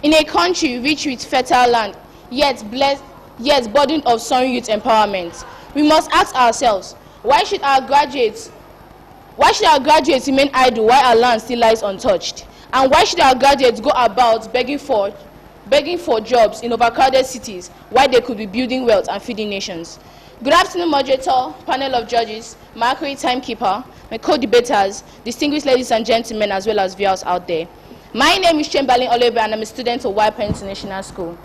In a country rich with fertile land, yet burdened of soaring youth empowerment, we must ask ourselves, why should our graduates remain idle while our land still lies untouched? And why should our graduates go about begging for jobs in overcrowded cities while they could be building wealth and feeding nations? Good afternoon, moderator, panel of judges, my accurate timekeeper, my co-debaters, distinguished ladies and gentlemen, as well as viewers out there. My name is Chamberlain Olebe, and I'm a student of YP International School.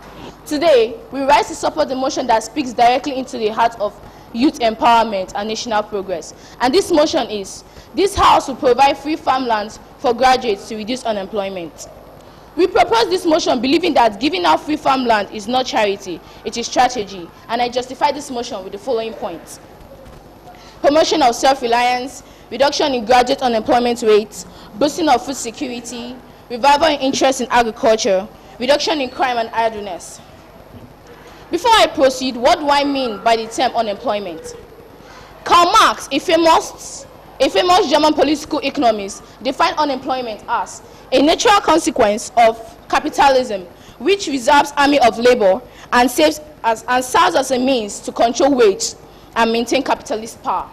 Today, we rise to support the motion that speaks directly into the heart of youth empowerment and national progress. And this motion is, this House will provide free farmlands for graduates to reduce unemployment. We propose this motion believing that giving out free farmland is not charity, it is strategy, and I justify this motion with the following points. Promotion of self-reliance, reduction in graduate unemployment rates, boosting of food security, revival in interest in agriculture, reduction in crime and idleness. Before I proceed, what do I mean by the term unemployment? Karl Marx, a famous German political economist, defined unemployment as a natural consequence of capitalism, which reserves army of labor and serves as a means to control wage and maintain capitalist power.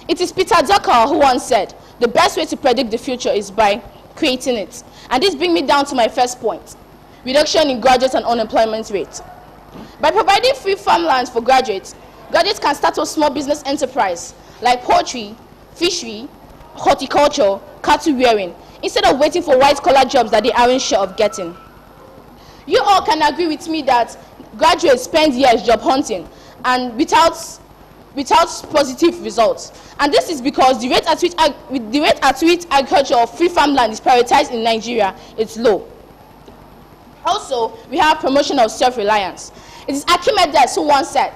It is Peter Drucker who once said, the best way to predict the future is by creating it. And this brings me down to my first point, reduction in graduate and unemployment rate. By providing free farmlands for graduates can start a small business enterprise like poultry, fishery, horticulture, cattle rearing, instead of waiting for white-collar jobs that they aren't sure of getting. You all can agree with me that graduates spend years job hunting and without positive results. And this is because the rate at which agriculture or free farmland is prioritized in Nigeria is low. Also, we have promotion of self-reliance. It is Archimedes who once said,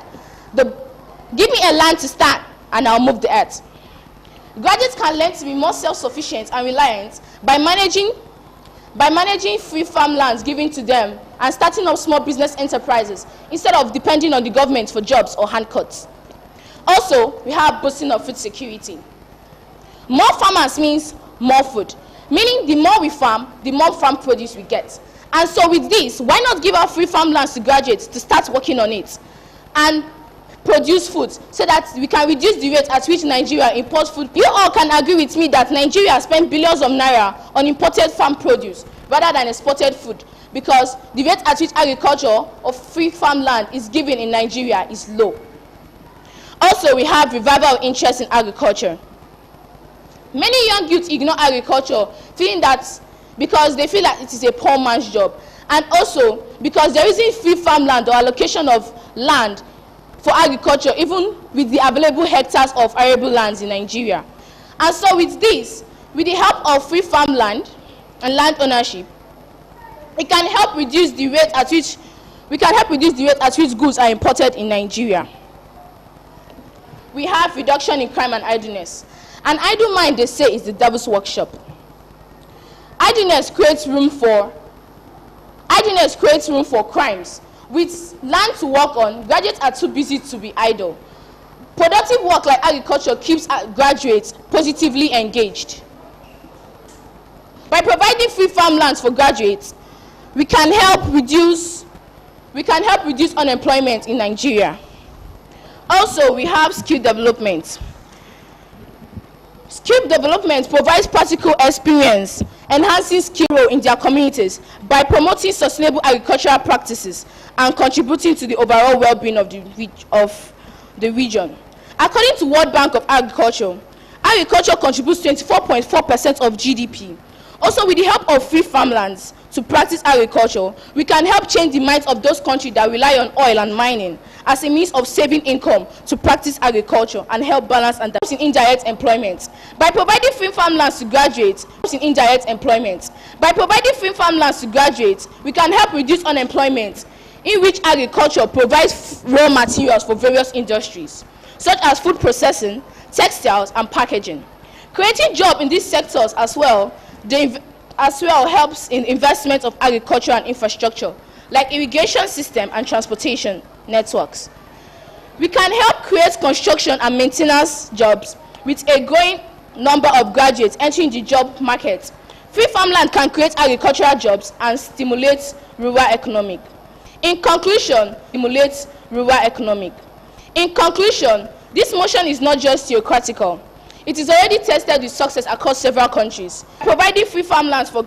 give me a land to stand and I'll move the earth. Graduates can learn to be more self-sufficient and reliant by managing free farmlands given to them and starting up small business enterprises instead of depending on the government for jobs or handcuts. Also, we have boosting of food security. More farmers means more food, meaning the more we farm, the more farm produce we get. And so with this, why not give out free farmlands to graduates to start working on it and produce food so that we can reduce the rate at which Nigeria imports food? You all can agree with me that Nigeria spends billions of naira on imported farm produce rather than exported food, because the rate at which agriculture of free farmland is given in Nigeria is low. Also, we have revival of interest in agriculture. Many young youths ignore agriculture, feeling that because they feel that it is a poor man's job, and also because there isn't free farmland or allocation of land for agriculture, even with the available hectares of arable lands in Nigeria. And so with this, with the help of free farmland and land ownership, we can help reduce the rate at which goods are imported in Nigeria. We have reduction in crime and idleness. An idle mind, they say, is the devil's workshop. Idleness creates room for crimes. With land to work on, graduates are too busy to be idle. Productive work like agriculture keeps graduates positively engaged. By providing free farmlands for graduates, we can help reduce unemployment in Nigeria. Also, we have skill development. Skill development provides practical experience, enhancing skill role in their communities by promoting sustainable agricultural practices and contributing to the overall well-being of the region. According to World Bank of Agriculture, agriculture contributes 24.4% of GDP. Also, with the help of free farmlands to practice agriculture, we can help change the minds of those countries that rely on oil and mining as a means of saving income to practice agriculture and help balance and in indirect employment. By providing free farmlands to graduates, we can help reduce unemployment, in which agriculture provides raw materials for various industries, such as food processing, textiles, and packaging. Creating jobs in these sectors as well helps in investment of agriculture and infrastructure, like irrigation system and transportation networks. We can help create construction and maintenance jobs with a growing number of graduates entering the job market Free farmland can create agricultural jobs and stimulate rural economic. In conclusion, this motion is not just theoretical. It is already tested with success across several countries. Providing free farmlands for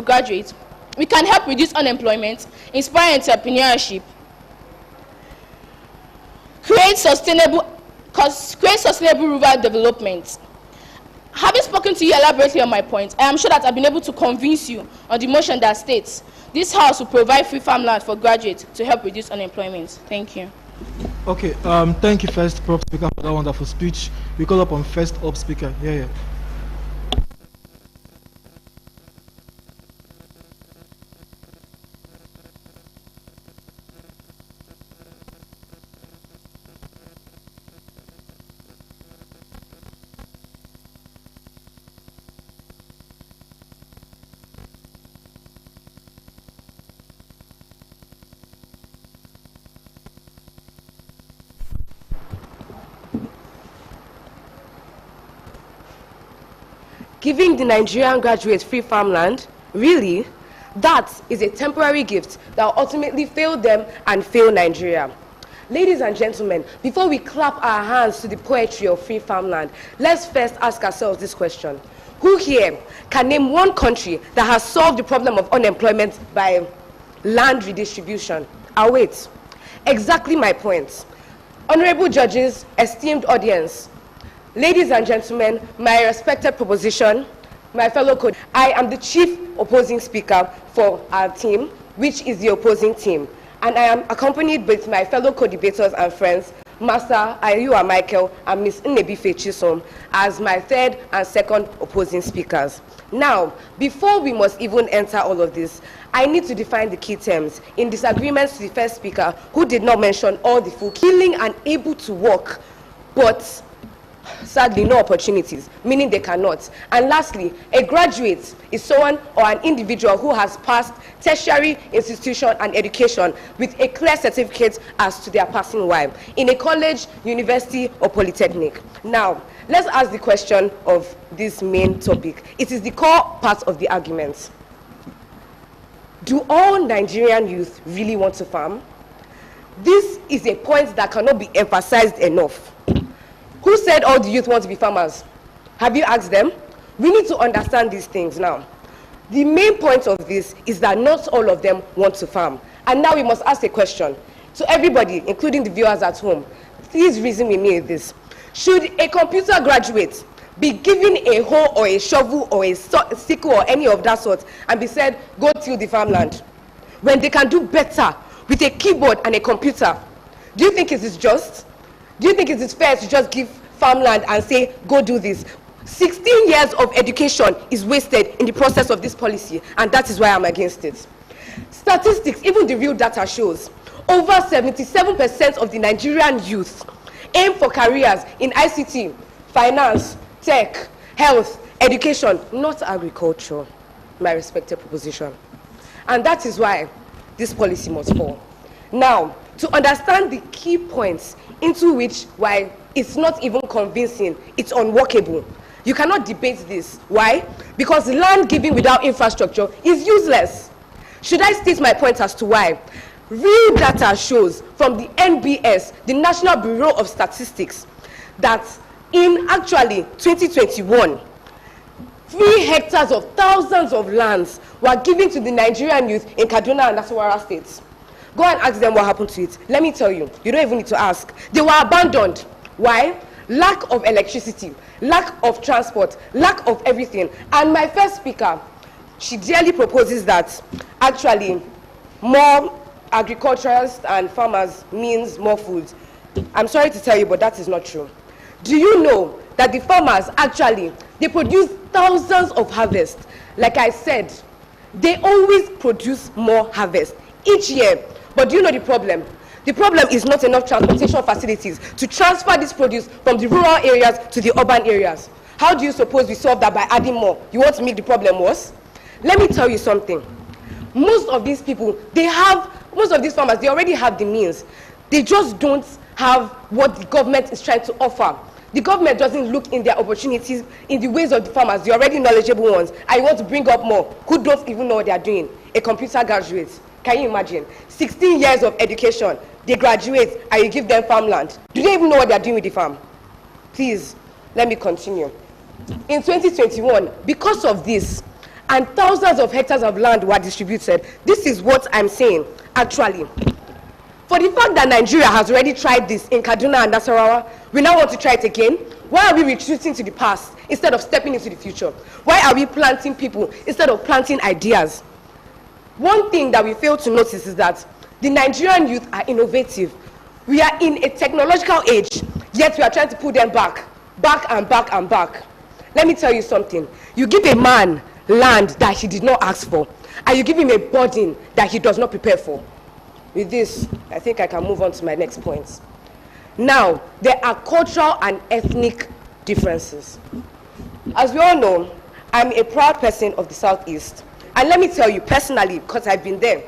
graduates, we can help reduce unemployment, inspire entrepreneurship, create sustainable rural development. Having spoken to you elaborately on my point, I am sure that I've been able to convince you on the motion that states this House will provide free farmland for graduates to help reduce unemployment. Thank you. Okay, thank you, first prop speaker, for that wonderful speech. We call up on first up speaker. Yeah. Giving the Nigerian graduates free farmland, really? That is a temporary gift that will ultimately fail them and fail Nigeria. Ladies and gentlemen, before we clap our hands to the poetry of free farmland, let's first ask ourselves this question. Who here can name one country that has solved the problem of unemployment by land redistribution? I'll wait. Exactly my point. Honorable judges, esteemed audience, ladies and gentlemen, my respected proposition, my fellow code, I am the chief opposing speaker for our team, which is the opposing team. And I am accompanied with my fellow co-debaters and friends, Master Ayua Michael and Ms. Nnebife Chisom, as my third and second opposing speakers. Now, before we must even enter all of this, I need to define the key terms in disagreements to the first speaker, who did not mention all the full willing and able to work, but sadly no opportunities, meaning they cannot. And lastly, a graduate is someone or an individual who has passed tertiary institution and education with a clear certificate as to their passing while in a college, university or polytechnic. Now, let's ask the question of this main topic. It is the core part of the argument. Do all Nigerian youth really want to farm? This is a point that cannot be emphasized enough. Who said all the youth want to be farmers? Have you asked them? We need to understand these things now. The main point of this is that not all of them want to farm. And now we must ask a question to everybody, including the viewers at home. Please reason with me with this. Should a computer graduate be given a hoe or a shovel or a sickle or any of that sort and be said, go till the farmland, when they can do better with a keyboard and a computer? Do you think it is just? Do you think it is fair to just give farmland and say, go do this? 16 years of education is wasted in the process of this policy, and that is why I'm against it. Statistics, even the real data shows, over 77% of the Nigerian youth aim for careers in ICT, finance, tech, health, education, not agriculture, my respected proposition. And that is why this policy must fall. Now, to understand the key points into which why it's not even convincing, it's unworkable. You cannot debate this. Why? Because land given without infrastructure is useless. Should I state my point as to why? Real data shows from the NBS, the National Bureau of Statistics, that in actually 2021, 3 hectares of thousands of lands were given to the Nigerian youth in Kaduna and Nasarawa states. Go and ask them what happened to it. Let me tell you, you don't even need to ask. They were abandoned. Why? Lack of electricity, lack of transport, lack of everything. And my first speaker, she dearly proposes that actually more agriculturists and farmers means more food. I'm sorry to tell you, but that is not true. Do you know that the farmers actually, they produce thousands of harvests? Like I said, they always produce more harvest each year. But do you know the problem? The problem is not enough transportation facilities to transfer this produce from the rural areas to the urban areas. How do you suppose we solve that by adding more? You want to make the problem worse? Let me tell you something. Most of these people, most of these farmers, they already have the means. They just don't have what the government is trying to offer. The government doesn't look in their opportunities, in the ways of the farmers, the already knowledgeable ones, and you want to bring up more who don't even know what they are doing. A computer graduate. Can you imagine? 16 years of education, they graduate, and you give them farmland. Do they even know what they are doing with the farm? Please, let me continue. In 2021, because of this, and thousands of hectares of land were distributed, this is what I'm saying, actually. For the fact that Nigeria has already tried this in Kaduna and Nasarawa, we now want to try it again. Why are we retreating to the past instead of stepping into the future? Why are we planting people instead of planting ideas? One thing that we fail to notice is that the Nigerian youth are innovative. We are in a technological age, yet we are trying to put them back and back and back. Let me tell you something. You give a man land that he did not ask for, and you give him a burden that he does not prepare for. With this, I think I can move on to my next point. Now, there are cultural and ethnic differences. As we all know, I'm a proud person of the Southeast. And let me tell you personally, because I've been there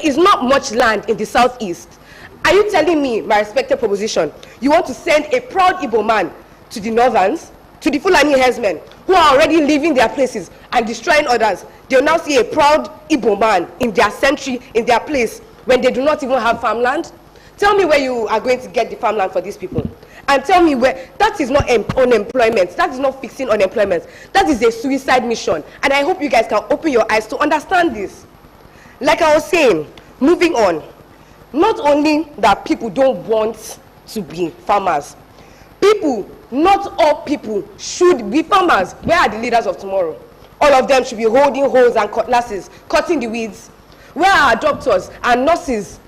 is not much land in the Southeast. Are you telling me, my respected proposition, you want to send a proud Igbo man to the Northerns, to the Fulani herdsmen, who are already leaving their places and destroying others? They'll now see a proud Igbo man in their century, in their place, when they do not even have farmland? Tell me where you are going to get the farmland for these people. And tell me where. That is not unemployment. That is not fixing unemployment. That is a suicide mission. And I hope you guys can open your eyes to understand this. Like I was saying, moving on. Not only that people don't want to be farmers. Not all people should be farmers. Where are the leaders of tomorrow? All of them should be holding hoes and cutlasses, cutting the weeds. Where are our doctors and nurses?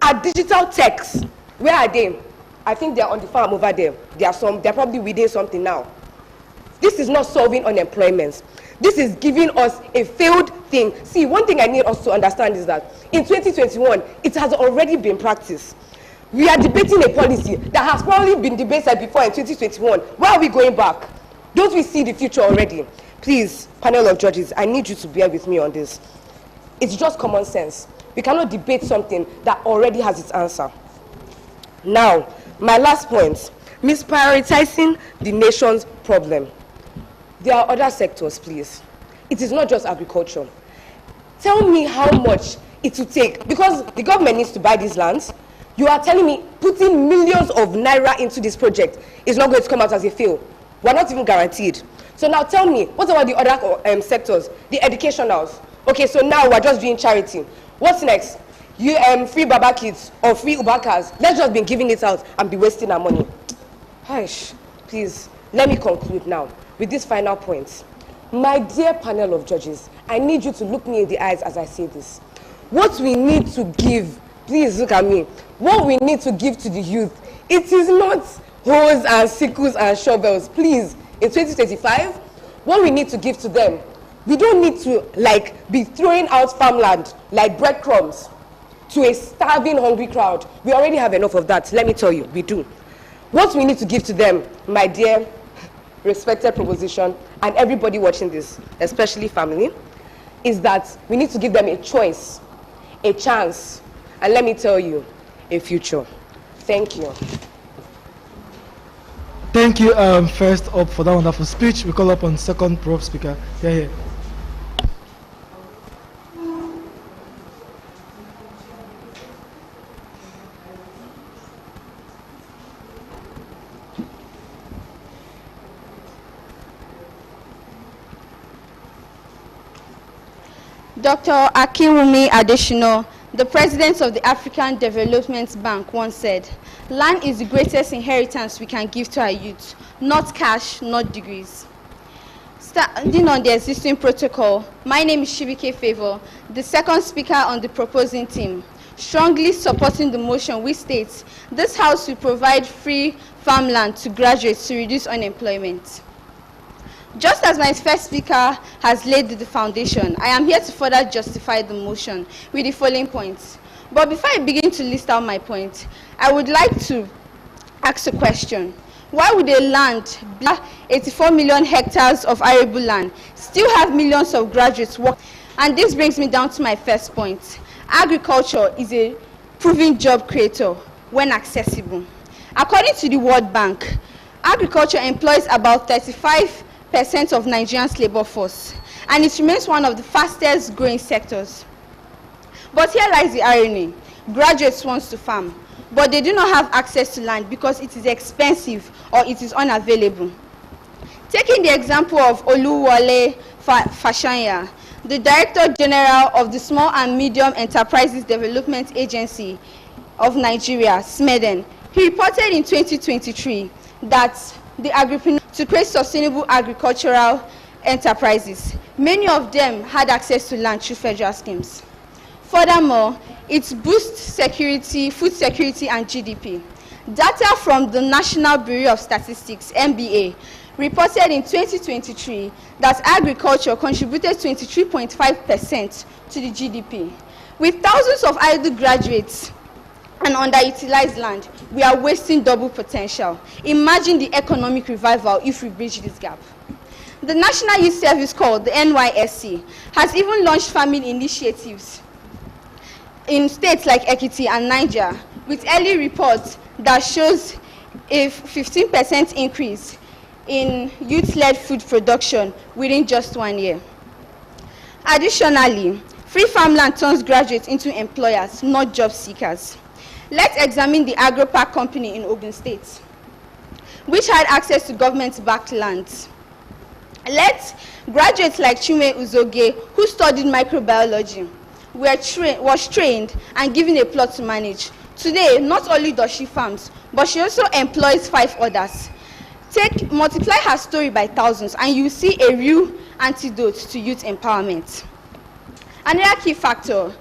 Our digital techs, where are they? I think they're on the farm over there. They're probably weeding something now. This is not solving unemployment. This is giving us a failed thing. See, one thing I need us to understand is that in 2021, it has already been practiced. We are debating a policy that has probably been debated before in 2021. Why are we going back? Don't we see the future already? Please, panel of judges, I need you to bear with me on this. It's just common sense. We cannot debate something that already has its answer. Now, my last point, misprioritizing the nation's problem. There are other sectors, please. It is not just agriculture. Tell me how much it will take, because the government needs to buy these lands. You are telling me putting millions of naira into this project is not going to come out as a fail. We're not even guaranteed. So now tell me, what about the other sectors, the educationals? Okay, so now we're just doing charity. What's next? You free Baba kids or free Ubakas. Let's just be giving it out and be wasting our money. Hush, please, let me conclude now with this final point. My dear panel of judges, I need you to look me in the eyes as I say this. What we need to give, please look at me. What we need to give to the youth, it is not hoes and sickles and shovels. Please, in 2025, what we need to give to them, we don't need to be throwing out farmland like breadcrumbs to a starving, hungry crowd. We already have enough of that. Let me tell you, we do. What we need to give to them, my dear respected proposition, and everybody watching this, especially family, is that we need to give them a choice, a chance, and let me tell you, a future. Thank you. Thank you, first up for that wonderful speech. We call up on second prop speaker. Yeah. Dr. Akinwumi Adesina, the president of the African Development Bank, once said, "Land is the greatest inheritance we can give to our youth, not cash, not degrees." Standing on the existing protocol, my name is Shibike Favor, the second speaker on the proposing team, strongly supporting the motion which states, this House will provide free farmland to graduates to reduce unemployment. Just as my first speaker has laid the foundation, I am here to further justify the motion with the following points. But before I begin to list out my points, I would like to ask a question. Why would a land, 84 million hectares of arable land, still have millions of graduates working? And this brings me down to my first point. Agriculture is a proven job creator when accessible. According to the World Bank, Agriculture employs about 35% of Nigeria's labor force, and it remains one of the fastest growing sectors. But here lies the irony. Graduates want to farm, but they do not have access to land because it is expensive or it is unavailable. Taking the example of Oluwole Fashanya, the Director General of the Small and Medium Enterprises Development Agency of Nigeria, SMEDEN, he reported in 2023 that the agripreneurs to create sustainable agricultural enterprises. Many of them had access to land through federal schemes. Furthermore, it boosts security, food security and GDP. Data from the National Bureau of Statistics, NBA, reported in 2023 that agriculture contributed 23.5% to the GDP. With thousands of idle graduates and underutilized land, we are wasting double potential. Imagine the economic revival if we bridge this gap. The National Youth Service Corps, the NYSC, has even launched farming initiatives in states like Ekiti and Niger, with early reports that shows a 15% increase in youth-led food production within just 1 year. Additionally, free farmland turns graduates into employers, not job seekers. Let's examine the AgroPark company in Ogun State, which had access to government-backed lands. Let graduates like Chime Uzoge, who studied microbiology, was trained and given a plot to manage. Today, not only does she farms, but she also employs 5 others. Multiply her story by thousands, and you see a real antidote to youth empowerment. Another key factor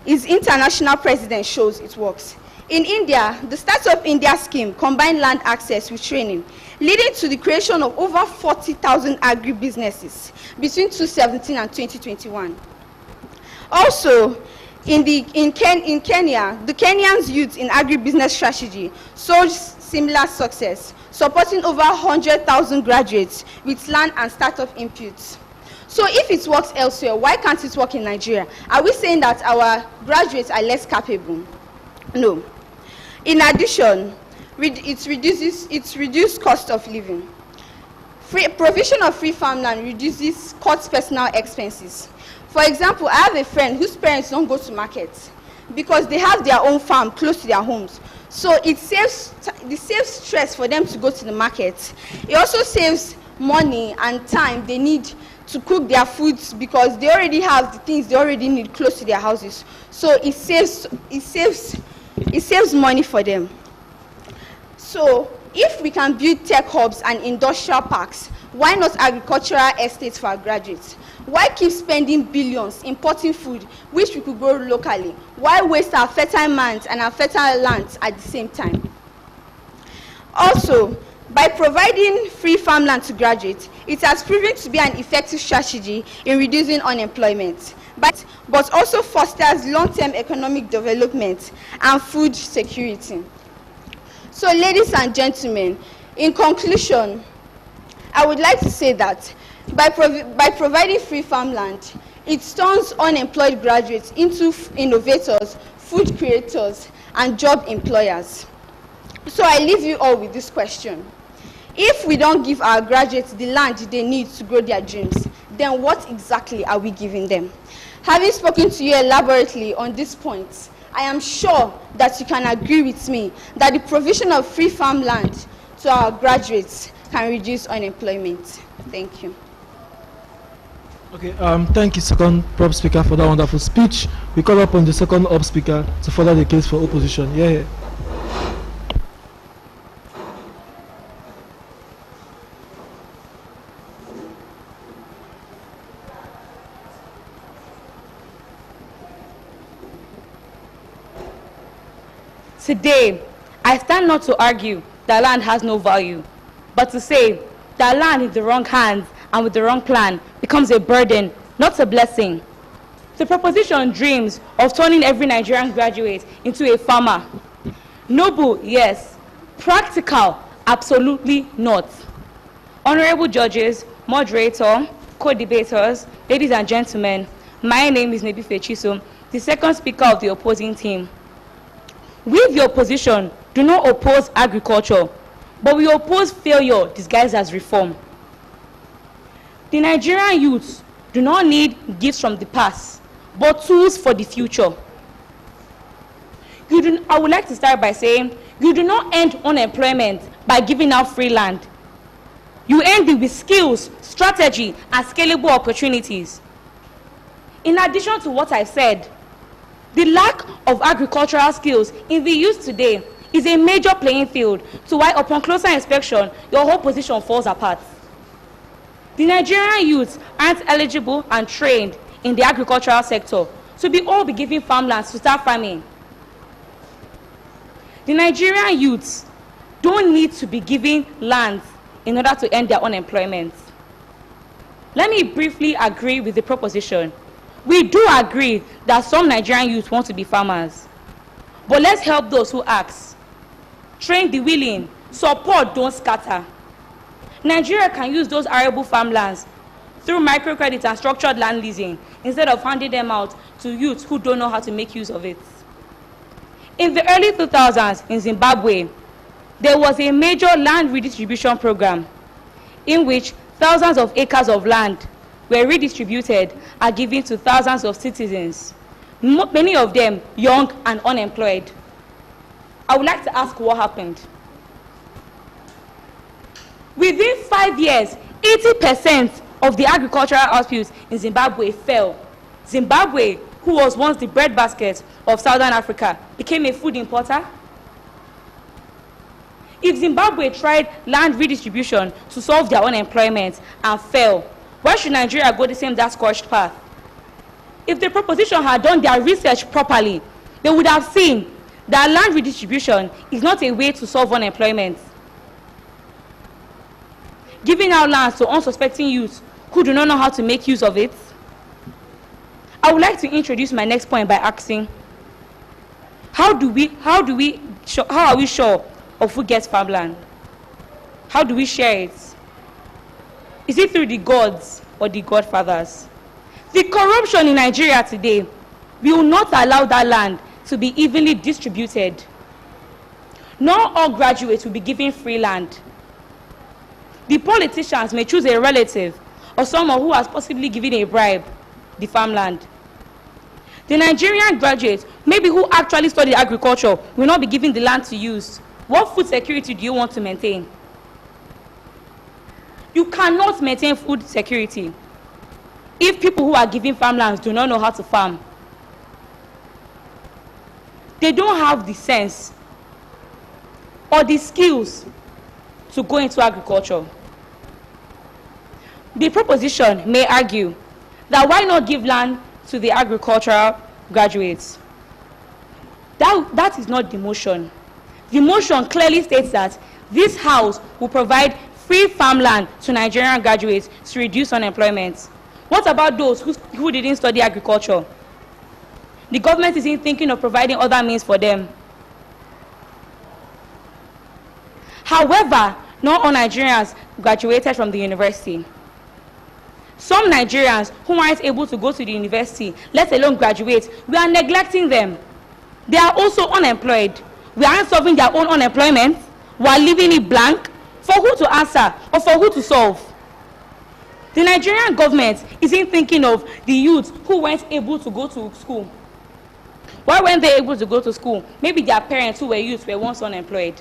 is international precedent shows it works. In India, the Startup India scheme combined land access with training, leading to the creation of over 40,000 agri-businesses between 2017 and 2021. Also, in Kenya, the Kenyans youth in agribusiness strategy showed similar success, supporting over 100,000 graduates with land and startup inputs. So if it works elsewhere, why can't it work in Nigeria? Are we saying that our graduates are less capable? No. In addition, it reduces cost of living. Provision of free farmland reduces cuts personal expenses. For example, I have a friend whose parents don't go to market because they have their own farm close to their homes. So it saves stress for them to go to the market. It also saves money and time they need to cook their foods because they already have the things they already need close to their houses. So it saves money for them. So if we can build tech hubs and industrial parks, why not agricultural estates for our graduates? Why keep spending billions importing food which we could grow locally? Why waste our fertile lands and our fertile lands at the same time? Also, by providing free farmland to graduates, it has proven to be an effective strategy in reducing unemployment, but also fosters long-term economic development and food security. So, ladies and gentlemen, in conclusion, I would like to say that by providing free farmland, it turns unemployed graduates into innovators, food creators, and job employers. So I leave you all with this question. If we don't give our graduates the land they need to grow their dreams, then what exactly are we giving them? Having spoken to you elaborately on this point, I am sure that you can agree with me that the provision of free farmland to our graduates can reduce unemployment. Thank you. Okay, thank you, second prop speaker, for that wonderful speech. We call upon the second up speaker to further the case for opposition. Yeah. Today, I stand not to argue that land has no value, but to say that land in the wrong hands and with the wrong plan becomes a burden, not a blessing. The proposition dreams of turning every Nigerian graduate into a farmer. Noble, yes. Practical, absolutely not. Honorable judges, moderator, co-debaters, ladies and gentlemen, my name is Nebife Chisom, the second speaker of the opposing team. We, the opposition, do not oppose agriculture. but we oppose failure disguised as reform. The Nigerian youth do not need gifts from the past, but tools for the future. I would like to start by saying, you do not end unemployment by giving out free land. You end it with skills, strategy, and scalable opportunities. In addition to what I've said, the lack of agricultural skills in the youth today is a major playing field to why upon closer inspection, your whole position falls apart. The Nigerian youth aren't eligible and trained in the agricultural sector, so we all be giving farmlands to start farming. The Nigerian youths don't need to be given land in order to end their unemployment. Let me briefly agree with the proposition. We do agree that some Nigerian youth want to be farmers, but let's help those who ask. Train the willing, support, don't scatter. Nigeria can use those arable farmlands through microcredit and structured land leasing instead of handing them out to youths who don't know how to make use of it. In the early 2000s in Zimbabwe, there was a major land redistribution program in which thousands of acres of land were redistributed and given to thousands of citizens, many of them young and unemployed. I would like to ask what happened. Within 5 years, 80% of the agricultural outputs in Zimbabwe fell. Zimbabwe, who was once the breadbasket of Southern Africa, became a food importer. If Zimbabwe tried land redistribution to solve their unemployment and fell, why should Nigeria go the same dark scorched path? If the proposition had done their research properly, they would have seen that land redistribution is not a way to solve unemployment. Giving out lands to unsuspecting youths who do not know how to make use of it. I would like to introduce my next point by asking, how are we sure of who gets farmland? How do we share it? Is it through the gods or the godfathers? The corruption in Nigeria today will not allow that land to be evenly distributed. Not all graduates will be given free land. The politicians may choose a relative or someone who has possibly given a bribe the farmland. The Nigerian graduates, maybe who actually study agriculture, will not be given the land to use. What food security do you want to maintain? You cannot maintain food security if people who are given farmlands do not know how to farm. They don't have the sense or the skills to go into agriculture. The proposition may argue that why not give land to the agricultural graduates? That is not the motion. The motion clearly states that this House will provide free farmland to Nigerian graduates to reduce unemployment. What about those who didn't study agriculture? The government isn't thinking of providing other means for them. However, not all Nigerians graduated from the university. Some Nigerians who aren't able to go to the university, let alone graduate, we are neglecting them. They are also unemployed. We aren't solving their own unemployment. We are leaving it blank. For who to answer or for who to solve? The Nigerian government isn't thinking of the youth who weren't able to go to school. Why weren't they able to go to school? Maybe their parents who were youth were once unemployed.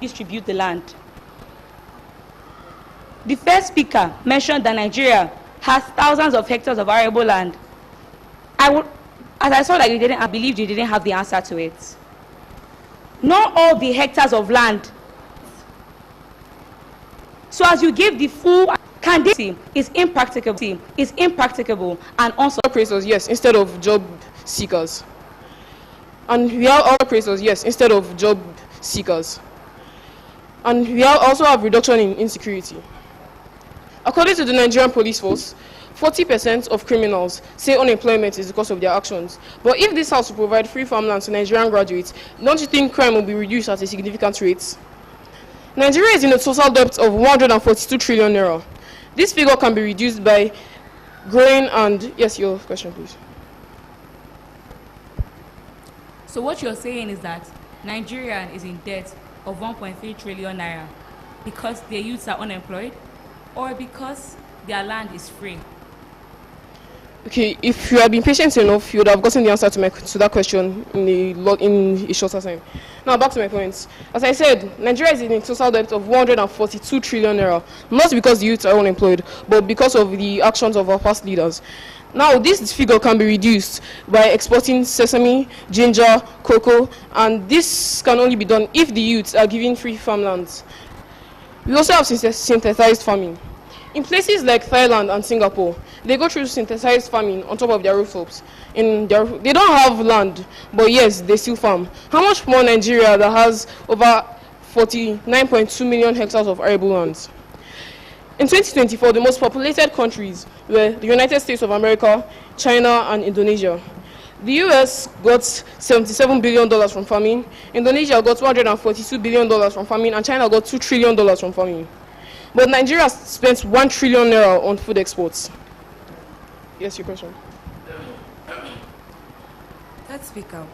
Distribute the land. The first speaker mentioned that Nigeria has thousands of hectares of arable land. As I saw that I believed you didn't have the answer to it. Not all the hectares of land. So as you give the full candidacy is impracticable and also appraisals, yes, instead of job seekers. And we have all appraisals, yes, instead of job seekers. And we also have reduction in insecurity. According to the Nigerian police force, 40% of criminals say unemployment is because of their actions. But if this house will provide free farmland to Nigerian graduates, don't you think crime will be reduced at a significant rate? Nigeria is in a total debt of 142 trillion naira. This figure can be reduced by growing and... Yes, your question, please. So what you're saying is that Nigeria is in debt of 1.3 trillion naira because their youths are unemployed or because their land is free? Okay, if you had been patient enough, you would have gotten the answer to that question in a shorter time. Now, back to my points. As I said, Nigeria is in a total debt of 142 trillion naira, not because the youth are unemployed, but because of the actions of our past leaders. Now, this figure can be reduced by exporting sesame, ginger, cocoa, and this can only be done if the youths are given free farmlands. We also have synthesized farming. In places like Thailand and Singapore, they go through synthesized farming on top of their rooftops. They don't have land, but yes, they still farm. How much more Nigeria that has over 49.2 million hectares of arable lands? In 2024, the most populated countries were the United States of America, China, and Indonesia. The US got $77 billion from farming, Indonesia got $242 billion from farming, and China got $2 trillion from farming. But Nigeria spent 1 trillion naira on food exports. Yes, your question. Third speaker,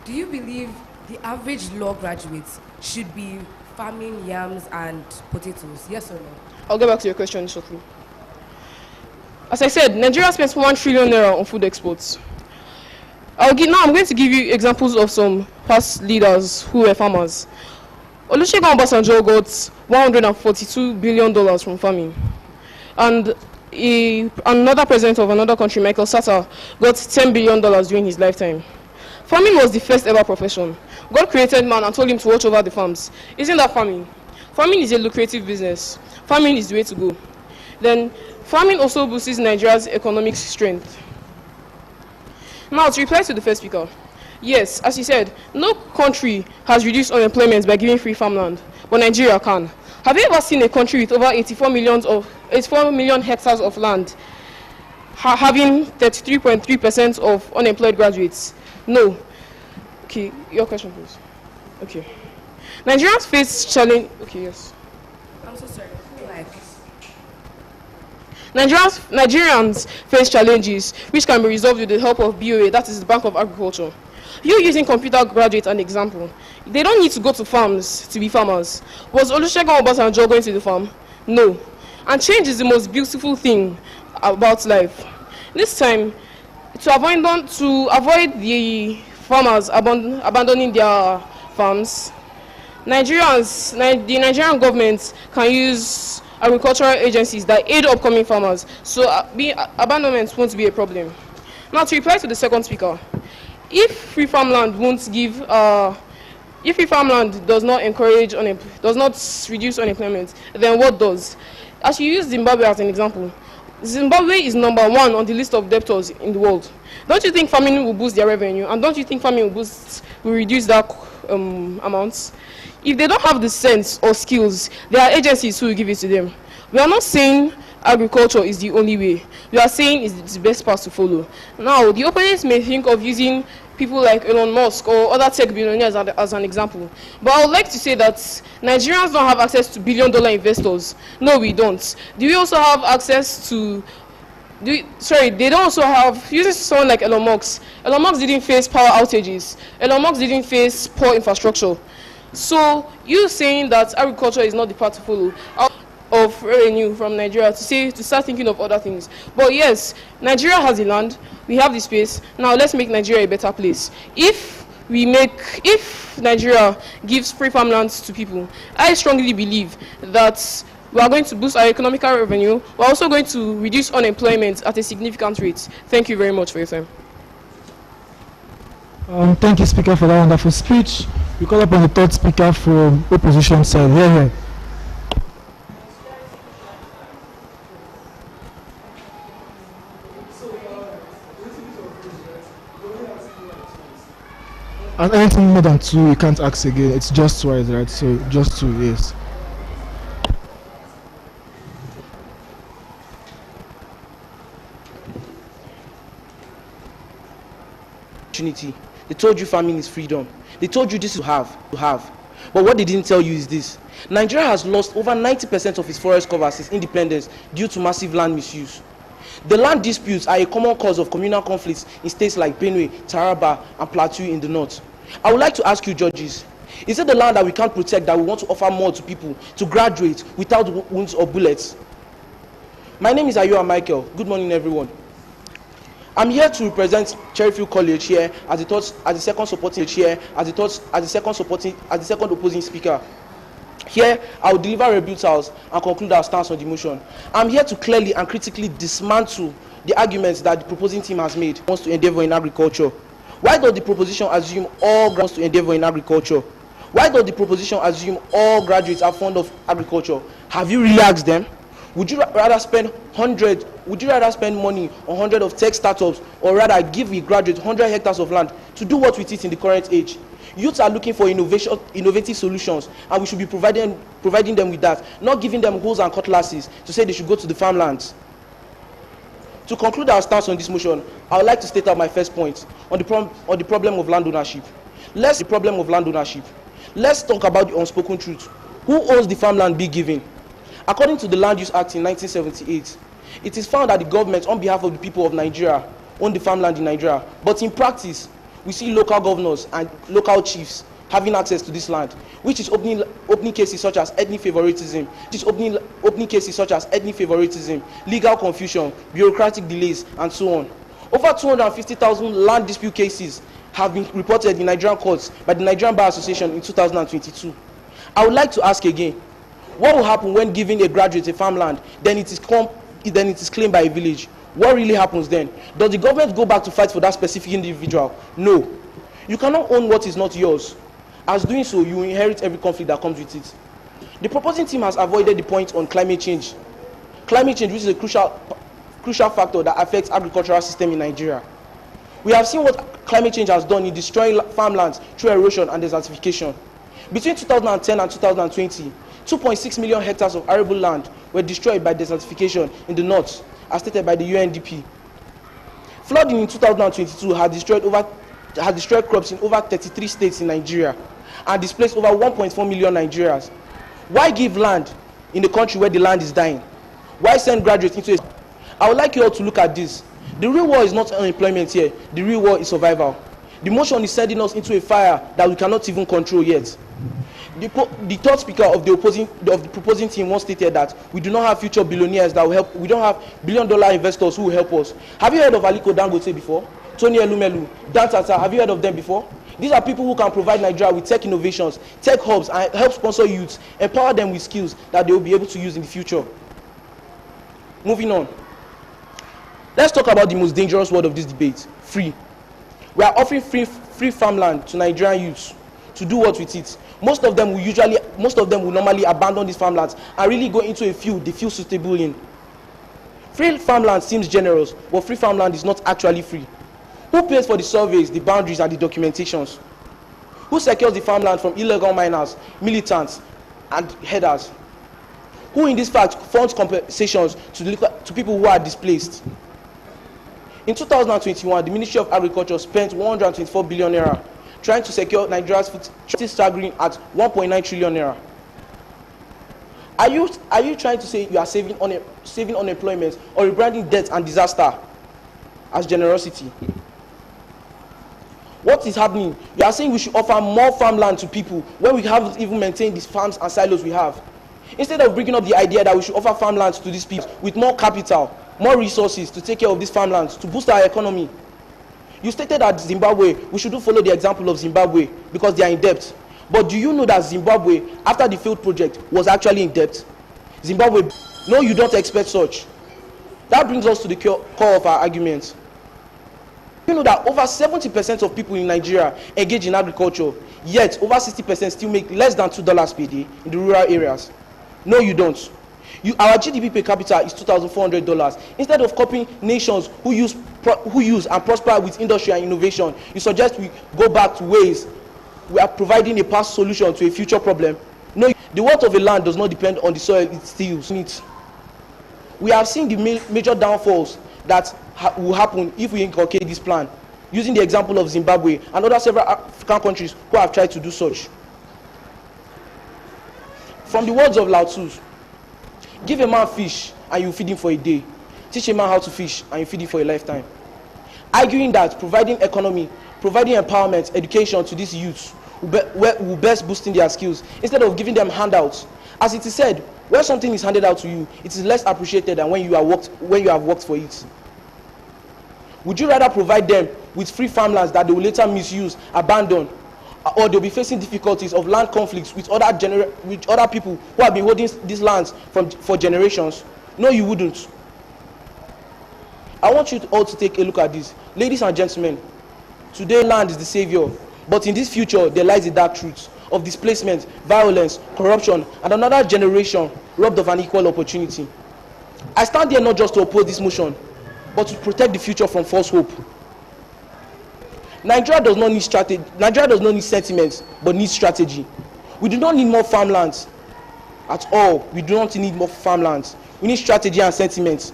do you believe the average law graduate should be farming yams and potatoes? Yes or no? I'll get back to your question shortly. As I said, Nigeria spends 1 trillion naira on food exports. I'm going to give you examples of some past leaders who were farmers. Olusegun Obasanjo got $142 billion from farming. And another president of another country, Michael Sata, got $10 billion during his lifetime. Farming was the first ever profession. God created man and told him to watch over the farms. Isn't that farming? Farming is a lucrative business. Farming is the way to go. Then, farming also boosts Nigeria's economic strength. Now, to reply to the first speaker, yes, as you said, no country has reduced unemployment by giving free farmland, but Nigeria can. Have you ever seen a country with over 84 million hectares of land having 33.3% of unemployed graduates? No. Okay, your question, please. Okay. Nigerians face challenge. Okay, yes. I'm so sorry. Like, Nigerians face challenges which can be resolved with the help of BOA, that is the Bank of Agriculture. You using computer graduate an example. They don't need to go to farms to be farmers. Was Olusegun Obasanjo going to the farm? No. And change is the most beautiful thing about life. This time, to avoid the farmers abandoning their farms, the Nigerian government can use agricultural agencies that aid upcoming farmers, so abandonment won't be a problem. Now, to reply to the second speaker, if free farmland does not reduce unemployment, then what does? As you use Zimbabwe as an example, Zimbabwe is number 1 on the list of debtors in the world. Don't you think farming will boost their revenue, and don't you think farming will reduce that amounts? If they don't have the sense or skills, there are agencies who will give it to them. We are not saying agriculture is the only way. We are saying it's the best path to follow. Now, the opponents may think of using people like Elon Musk or other tech billionaires as an example. But I would like to say that Nigerians don't have access to billion-dollar investors. No, we don't. Do we also have access to... they don't also have... Using someone like Elon Musk. Elon Musk didn't face power outages. Elon Musk didn't face poor infrastructure. So, you saying that agriculture is not the path to follow of revenue from Nigeria to start thinking of other things. But yes, Nigeria has the land, we have the space. Now let's make Nigeria a better place. If Nigeria gives free farmlands to people, I strongly believe that we are going to boost our economical revenue. We're also going to reduce unemployment at a significant rate. Thank you very much for your time. Thank you, Speaker, for that wonderful speech. We call upon the third speaker from opposition side. Here. And anything more than 2, you can't ask again. It's just twice, right? So just 2, yes. Opportunity. They told you farming is freedom. They told you this to have. But what they didn't tell you is this. Nigeria has lost over 90% of its forest cover since independence due to massive land misuse. The land disputes are a common cause of communal conflicts in states like Benue, Taraba, and Plateau in the north. I would like to ask you, judges, Is it the land that we can't protect that we want to offer more to people to graduate without wounds or bullets? My name is Ayo Michael. Good morning, everyone. I'm here to represent Cherryfield College here as the second opposing speaker. Here, I will deliver rebuttals and conclude our stance on the motion. I'm here to clearly and critically dismantle the arguments that the proposing team has made wants to endeavor in agriculture. Why does the proposition assume all graduates to endeavor in agriculture? Why does the proposition assume all graduates are fond of agriculture? Have you really asked them? Would you rather spend money on hundreds of tech startups, or rather give a graduate 100 hectares of land to do what with it in the current age? Youths are looking for innovative solutions, and we should be providing them with that, not giving them hoes and cutlasses to say they should go to the farmlands. To conclude our stance on this motion, I would like to state out my first point on the problem of land ownership. Let's talk about the unspoken truth. Who owns the farmland being given? According to the Land Use Act in 1978, it is found that the government, on behalf of the people of Nigeria, own the farmland in Nigeria. But in practice, we see local governors and local chiefs having access to this land, which is opening cases such as ethnic favoritism, legal confusion, bureaucratic delays, and so on. Over 250,000 land dispute cases have been reported in Nigerian courts by the Nigerian Bar Association in 2022. I would like to ask again, what will happen when giving a graduate a farmland, then it is claimed by a village? What really happens then? Does the government go back to fight for that specific individual? No. You cannot own what is not yours. As doing so, you inherit every conflict that comes with it. The proposing team has avoided the point on climate change. Climate change, which is a crucial factor that affects agricultural system in Nigeria. We have seen what climate change has done in destroying farmlands through erosion and desertification. Between 2010 and 2020, 2.6 million hectares of arable land were destroyed by desertification in the north, as stated by the UNDP. Flooding in 2022 had destroyed crops in over 33 states in Nigeria and displaced over 1.4 million Nigerians. Why give land in a country where the land is dying? Why send graduates into a... I would like you all to look at this. The real war is not unemployment here. The real war is survival. The motion is sending us into a fire that we cannot even control yet. The third speaker of the proposing team once stated that we do not have future billionaires that will help. We don't have billion-dollar investors who will help us. Have you heard of Aliko Dangote before? Tony Elumelu, Dan Tata, have you heard of them before? These are people who can provide Nigeria with tech innovations, tech hubs, and help sponsor youths, empower them with skills that they will be able to use in the future. Moving on. Let's talk about the most dangerous word of this debate, free. We are offering free farmland to Nigerian youths to do what with it. Most of them will normally abandon these farmlands and really go into a field they feel suitable in. Free farmland seems generous, but free farmland is not actually free. Who pays for the surveys, the boundaries, and the documentations? Who secures the farmland from illegal miners, militants, and headers? Who in this fact funds compensations to people who are displaced? In 2021, the Ministry of Agriculture spent 124 billion naira trying to secure Nigeria's food, still staggering at 1.9 trillion naira. Are you trying to say you are saving unemployment or rebranding debt and disaster as generosity? What is happening? You are saying we should offer more farmland to people when we haven't even maintained these farms and silos we have. Instead of bringing up the idea that we should offer farmlands to these people with more capital, more resources to take care of these farmlands, to boost our economy. You stated that Zimbabwe, we should follow the example of Zimbabwe because they are in debt. But do you know that Zimbabwe, after the failed project, was actually in debt? Zimbabwe, no, you don't expect such. That brings us to the core of our argument. You know that over 70% of people in Nigeria engage in agriculture, yet over 60% still make less than $2 per day in the rural areas. No, you don't. Our GDP per capita is $2,400. Instead of copying nations who use and prosper with industry and innovation, you suggest we go back to ways we are providing a past solution to a future problem. No, the worth of a land does not depend on the soil it steals. We have seen the major downfalls that will happen if we inculcate this plan, using the example of Zimbabwe and other several African countries who have tried to do such. From the words of Lao Tzu, give a man fish and you feed him for a day. Teach a man how to fish and you feed him for a lifetime. Arguing that providing economy, providing empowerment, education to these youths will best boosting their skills instead of giving them handouts. As it is said, when something is handed out to you, it is less appreciated than when you have worked for it. Would you rather provide them with free farmlands that they will later misuse, abandon, or they'll be facing difficulties of land conflicts with other people who have been holding these lands for generations? No, you wouldn't. I want you all to take a look at this. Ladies and gentlemen, today land is the savior, but in this future there lies the dark truth of displacement, violence, corruption, and another generation robbed of an equal opportunity. I stand here not just to oppose this motion, but to protect the future from false hope. Nigeria does not need strategy. Nigeria does not need sentiments, but needs strategy. We do not need more farmlands at all. We do not need more farmlands. We need strategy and sentiments.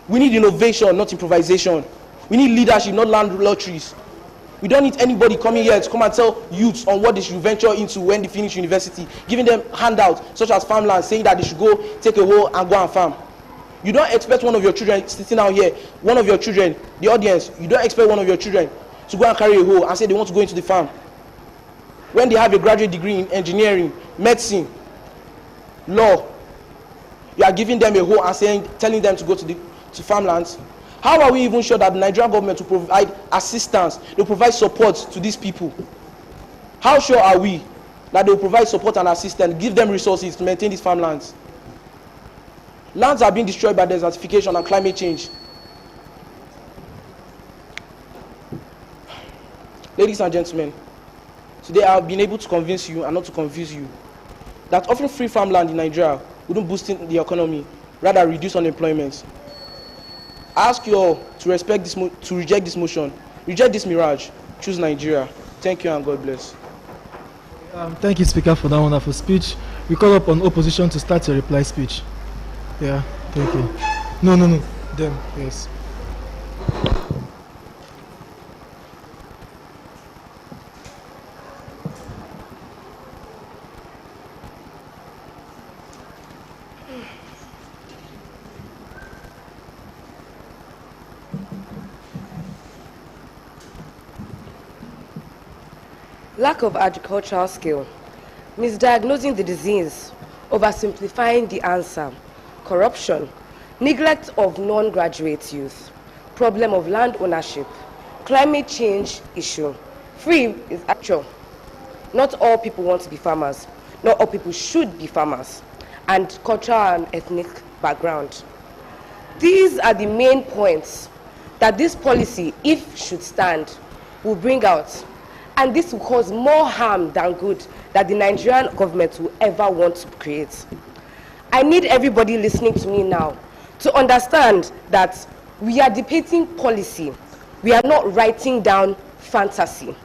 We need innovation, not improvisation. We need leadership, not land lotteries. We don't need anybody coming here to come and tell youths on what they should venture into when they finish university, giving them handouts such as farmland, saying that they should go take a hoe and go and farm. You don't expect one of your children sitting out here, one of your children, the audience, you don't expect one of your children to go and carry a hoe and say they want to go into the farm when they have a graduate degree in engineering, medicine, law. You are giving them a hoe and telling them to go to farmlands. How are we even sure that the Nigerian government will provide assistance, they will provide support to these people? How sure are we that they will provide support and assistance, give them resources to maintain these farmlands? Lands are being destroyed by desertification and climate change. Ladies and gentlemen, today I have been able to convince you and not to confuse you that offering free farmland in Nigeria wouldn't boost the economy, rather reduce unemployment. I ask you all to reject this motion, reject this mirage, choose Nigeria. Thank you and God bless. Thank you, Speaker, for that wonderful speech. We call upon opposition to start your reply speech. Yeah, thank you. No. Them, yes. Lack of agricultural skill, misdiagnosing the disease, oversimplifying the answer, corruption, neglect of non-graduate youth, problem of land ownership, climate change issue. Free is actual. Not all people want to be farmers. Not all people should be farmers. And cultural and ethnic background. These are the main points that this policy, if should stand, will bring out. And this will cause more harm than good that the Nigerian government will ever want to create. I need everybody listening to me now to understand that we are debating policy. We are not writing down fantasy.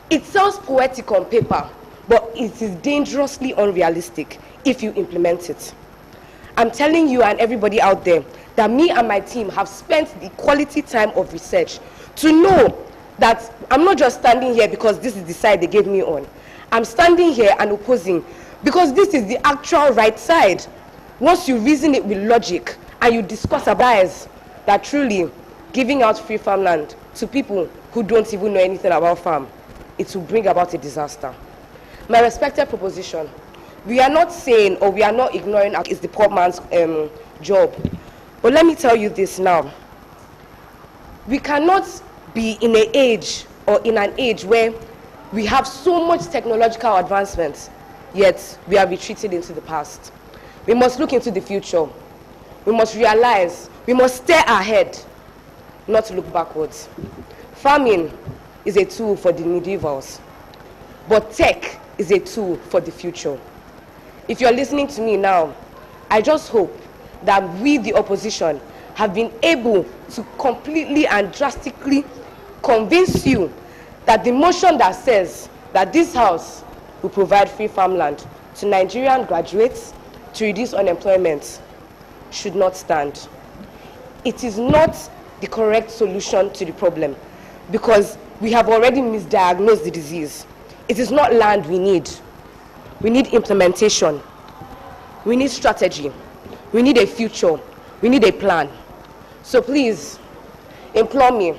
It sounds poetic on paper, but it is dangerously unrealistic if you implement it. I'm telling you and everybody out there that me and my team have spent the quality time of research to know that I'm not just standing here because this is the side they gave me on. I'm standing here and opposing because this is the actual right side. Once you reason it with logic and you discuss about that truly giving out free farmland to people who don't even know anything about farm, it will bring about a disaster. My respected proposition, we are not saying or we are not ignoring it's the poor man's job. But let me tell you this now. We cannot be in an age where we have so much technological advancements, yet we are retreating into the past. We must look into the future. We must realize, we must stare ahead, not look backwards. Farming is a tool for the medievals, but tech is a tool for the future. If you're listening to me now, I just hope that we, the opposition, have been able to completely and drastically convince you that the motion that says that this house will provide free farmland to Nigerian graduates to reduce unemployment should not stand. It is not the correct solution to the problem because we have already misdiagnosed the disease. It is not land we need. We need implementation. We need strategy. We need a future. We need a plan. So please, implore me,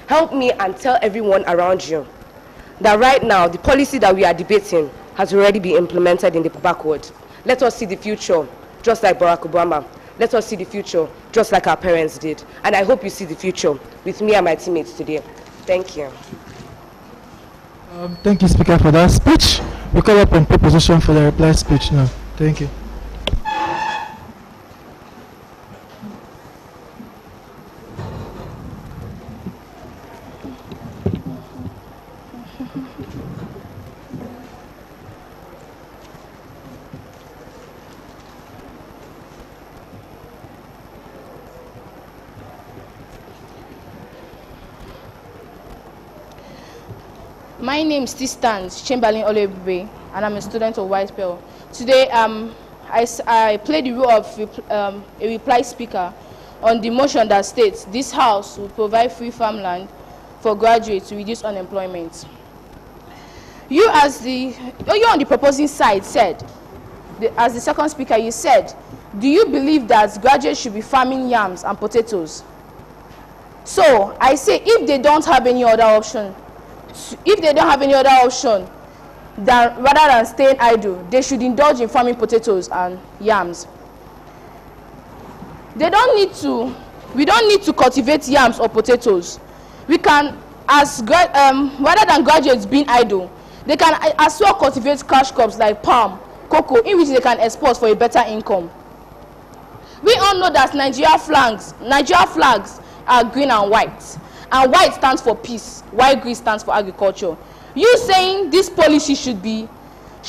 help me and tell everyone around you that right now the policy that we are debating has already been implemented in the backward. Let us see the future just like Barack Obama. Let us see the future just like our parents did. And I hope you see the future with me and my teammates today. Thank you. Thank you, Speaker, for that speech. We call up on proposition for the reply speech now. Thank you. My name still stands, Chamberlain Olebube, and I'm a student of White Pearl. Today, I play the role of a reply speaker on the motion that states this House will provide free farmland for graduates to reduce unemployment. You on the proposing side said, as the second speaker, you said, do you believe that graduates should be farming yams and potatoes? So I say, if they don't have any other option, rather than staying idle, they should indulge in farming potatoes and yams. We don't need to cultivate yams or potatoes. We can, rather than graduates being idle, they can as well cultivate cash crops like palm, cocoa, in which they can export for a better income. We all know that Nigeria flags are green and white. And white stands for peace, while green stands for agriculture. You saying this policy should be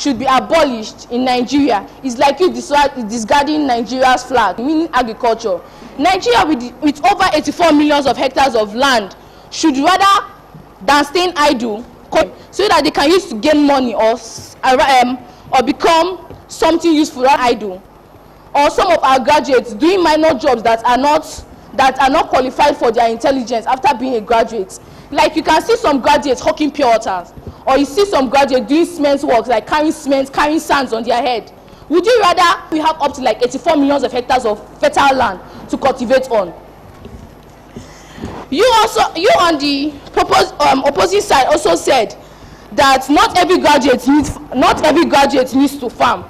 abolished in Nigeria is like you discarding Nigeria's flag, meaning agriculture. Nigeria with over 84 millions of hectares of land should, rather than staying idle, so that they can use to gain money or become something useful rather than idle. Or some of our graduates doing minor jobs that are not qualified for their intelligence after being a graduate. Like you can see some graduates hawking pure waters, or you see some graduates doing cement work like carrying cement, carrying sands on their head. Would you rather we have up to like 84 millions of hectares of fertile land to cultivate on? You on the opposite side also said that not every graduate needs to farm,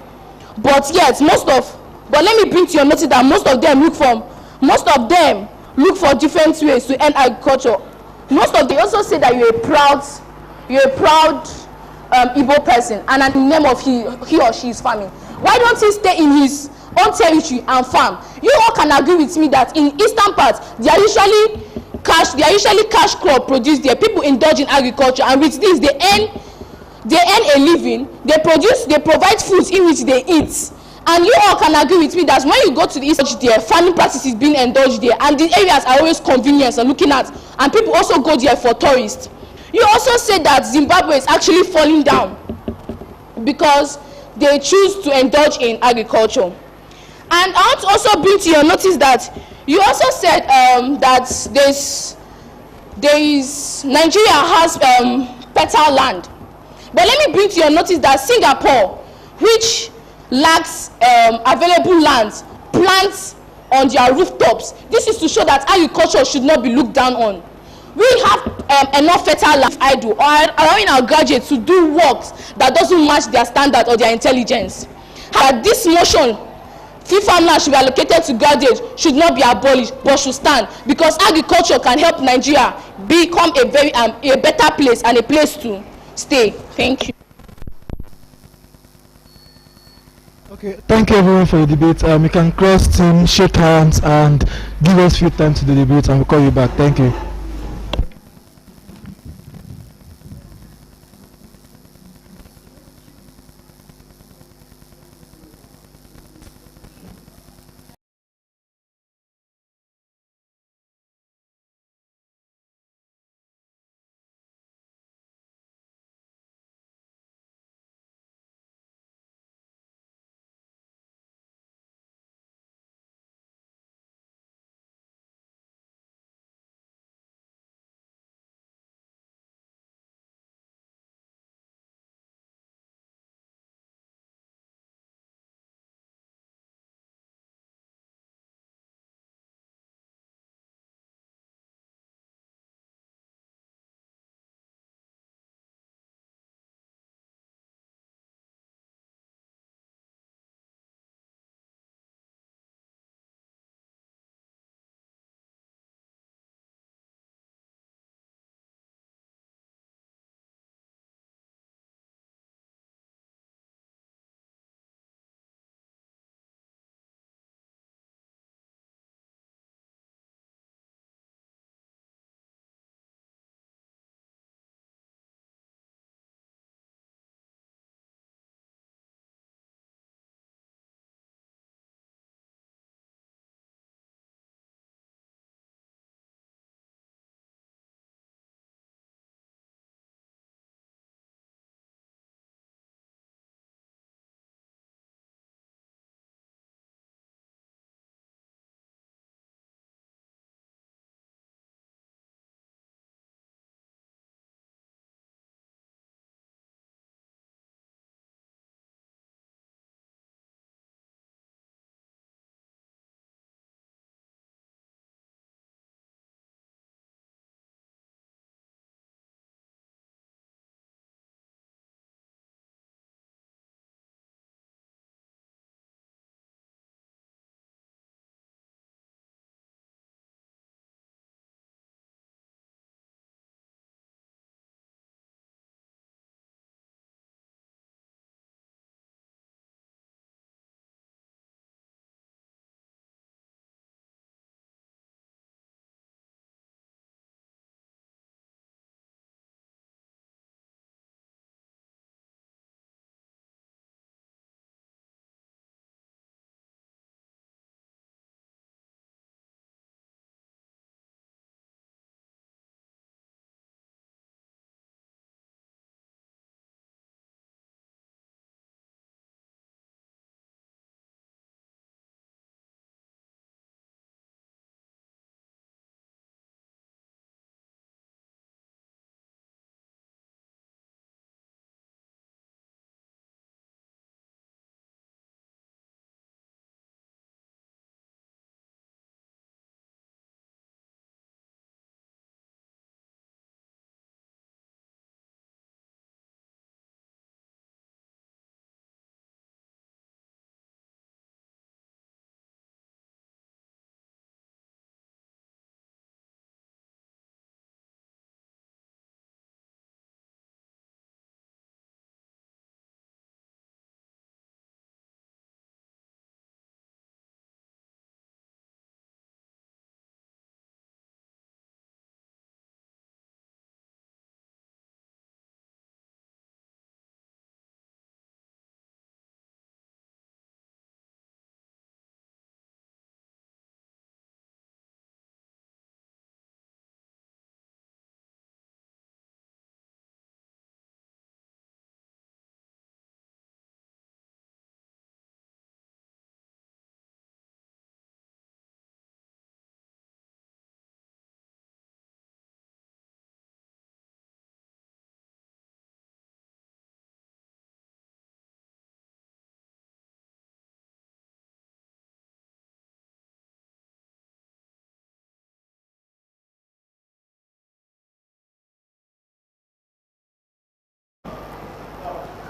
but yet let me bring to your notice that most of them look for different ways to end agriculture. They also say that you're a proud Igbo person, and in the name of he or she is farming. Why don't he stay in his own territory and farm? You all can agree with me that in eastern parts they are usually cash crop produced there. People indulge in agriculture, and with this they earn a living. They provide foods in which they eat. And you all can agree with me that when you go to the east there, farming practices being indulged there, and the areas are always convenient and looking at, and people also go there for tourists. You also said that Zimbabwe is actually falling down because they choose to indulge in agriculture. And I want to also bring to your notice that you also said that Nigeria has fertile land. But let me bring to your notice that Singapore, which lacks available lands, plants on their rooftops. This is to show that agriculture should not be looked down on. We have enough fertile land idle, or allowing our graduates to do works that doesn't match their standard or their intelligence. This motion, free farmland should be allocated to graduates, should not be abolished but should stand, because agriculture can help Nigeria become a better place and a place to stay. Thank you. Okay, thank you everyone for the debate. You can cross team, shake hands, and give us few time to the debate, and we'll call you back. Thank you.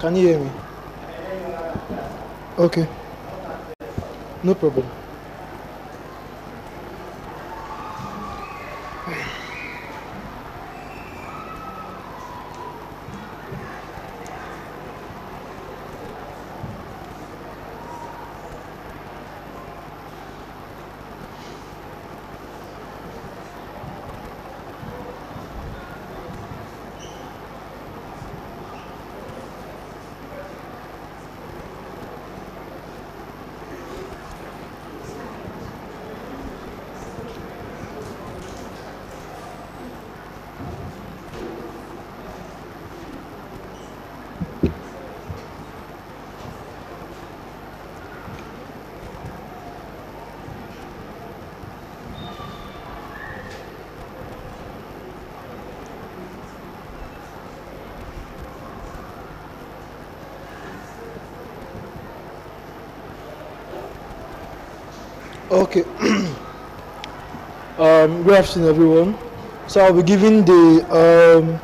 Can you hear me? Okay. No problem. Okay. Good afternoon, everyone. So I'll be giving the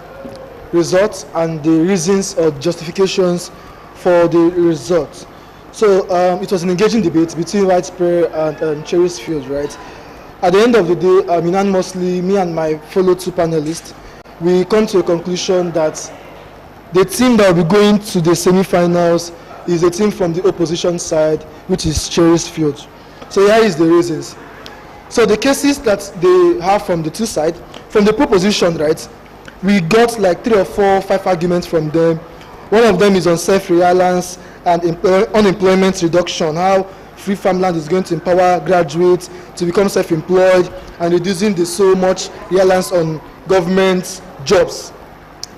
results and the reasons or justifications for the results. So it was an engaging debate between Widespread and Cherryfield, right? At the end of the day, unanimously, me and my fellow two panelists, we come to a conclusion that the team that will be going to the semi-finals is a team from the opposition side, which is Cherryfield. So here is the reasons. So the cases that they have from the two sides, from the proposition, right, we got like 3 or 4, 5 arguments from them. One of them is on self-reliance and unemployment reduction, how free farmland is going to empower graduates to become self-employed and reducing the so much reliance on government jobs.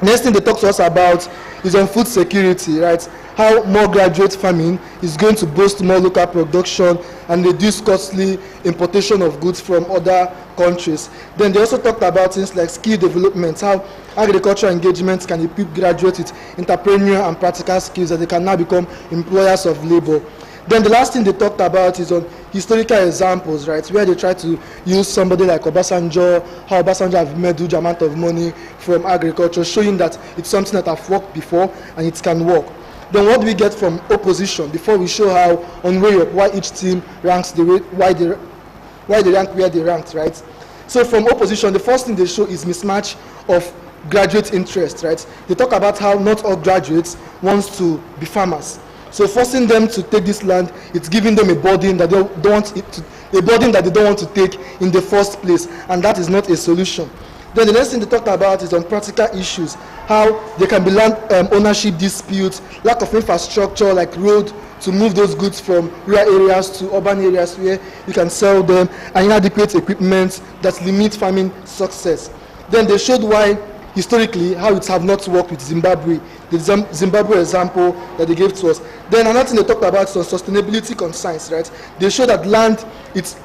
Next thing they talk to us about is on food security, right? How more graduate farming is going to boost more local production and reduce costly importation of goods from other countries. Then they also talked about things like skill development, how agricultural engagement can equip graduates with entrepreneurial and practical skills that they can now become employers of labor. Then the last thing they talked about is on historical examples, right, where they try to use somebody like Obasanjo, how Obasanjo have made huge amount of money from agriculture, showing that it's something that have worked before and it can work. Then what do we get from opposition before we show how on way up why each team ranks the way, why they rank where they ranked, right? So from opposition, the first thing they show is mismatch of graduate interest, right? They talk about how not all graduates wants to be farmers. So forcing them to take this land, it's giving them a burden that they don't want it to, a burden that they don't want to take in the first place, and that is not a solution. Then the next thing they talked about is on practical issues, how there can be land ownership disputes, lack of infrastructure like road to move those goods from rural areas to urban areas where you can sell them, and inadequate equipment that limit farming success. Then they showed why historically how it have not worked with Zimbabwe, the Zimbabwe example that they gave to us. Then another thing they talked about is on sustainability concerns, right? They show that land is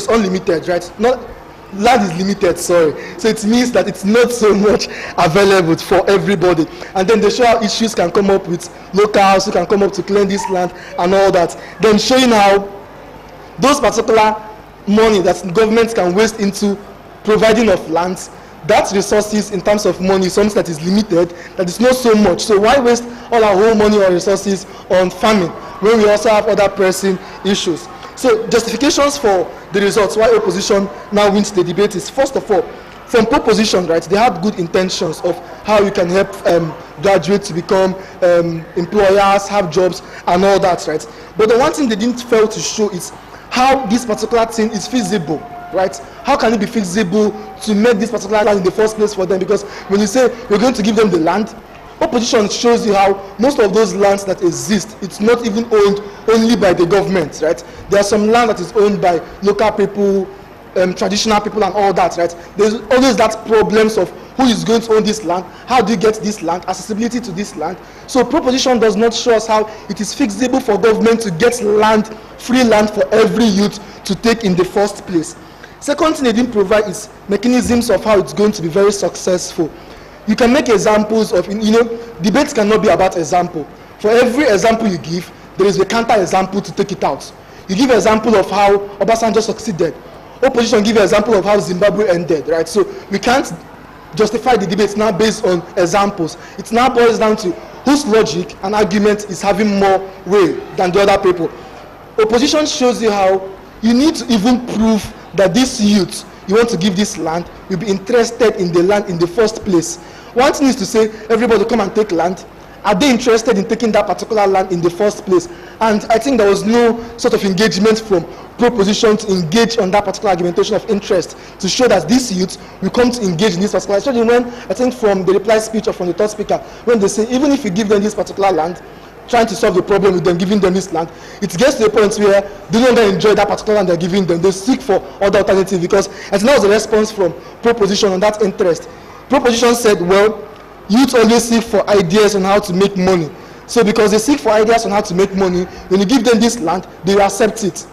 unlimited, right? Land is limited, sorry. So it means that it's not so much available for everybody. And then they show how issues can come up with locals who can come up to claim this land and all that. Then showing how those particular money that governments can waste into providing of lands, that resources in terms of money is something that is limited, that is not so much. So why waste all our whole money or resources on farming when we also have other pressing issues? So justifications for the results, why opposition now wins the debate is, first of all, from proposition, right, they had good intentions of how you can help graduates to become employers, have jobs and all that, right? But the one thing they didn't fail to show is how this particular thing is feasible, right? How can it be feasible to make this particular land in the first place for them? Because when you say you're going to give them the land, opposition shows you how most of those lands that exist, it's not even owned only by the government, right? There's some land that is owned by local people, traditional people and all that, right? There's always that problems of who is going to own this land, how do you get this land, accessibility to this land. So proposition does not show us how it is feasible for government to get land, free land for every youth to take in the first place. Second thing they didn't provide is mechanisms of how it's going to be very successful. You can make examples of, debates cannot be about example. For every example you give, there is a counter example to take it out. You give an example of how Obasanjo succeeded. Opposition give an example of how Zimbabwe ended, right? So we can't justify the debates now based on examples. It now boils down to whose logic and argument is having more weight than the other people. Opposition shows you how you need to even prove that this youth you want to give this land will be interested in the land in the first place. One thing is to say everybody come and take land. Are they interested in taking that particular land in the first place? And I think there was no sort of engagement from proposition to engage on that particular argumentation of interest to show that this youth will come to engage in this particular, especially when I think from the reply speech or from the third speaker, when they say even if you give them this particular land, trying to solve the problem with them giving them this land, it gets to a point where they no longer enjoy that particular land they're giving them. They seek for other alternatives, because I think that was a response from proposition on that interest. Proposition said, well, youth always seek for ideas on how to make money. So because they seek for ideas on how to make money, when you give them this land, they will accept it.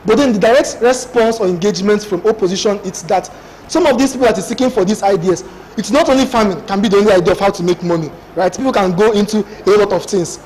But then the direct response or engagement from opposition is that some of these people that are seeking for these ideas, it's not only farming can be the only idea of how to make money, right? People can go into a lot of things.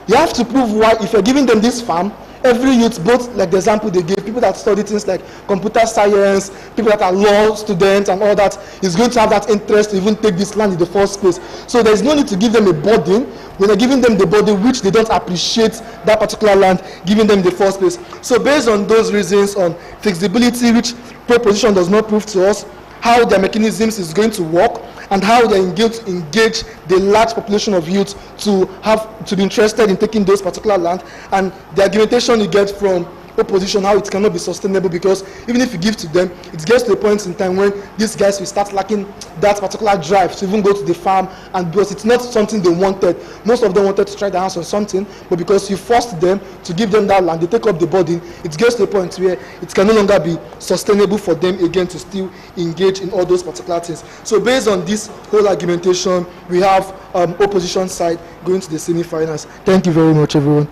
You have to prove why, if you're giving them this farm, every youth, both like the example they gave, people that study things like computer science, people that are law students and all that, is going to have that interest to even take this land in the first place. So there's no need to give them a burden when you're giving them the burden which they don't appreciate that particular land giving them in the first place. So based on those reasons on feasibility, which proposition does not prove to us, how their mechanisms is going to work, and how they engage the large population of youth to be interested in taking those particular land, and the argumentation you get from opposition, how it cannot be sustainable, because even if you give to them, it gets to a point in time when these guys will start lacking that particular drive to even go to the farm, and because it's not something they wanted. Most of them wanted to try their hands on something, but because you forced them to give them that land, they take up the burden, it gets to a point where it can no longer be sustainable for them again to still engage in all those particular things. So based on this whole argumentation, we have opposition side going to the semi-finals. Thank you very much, everyone.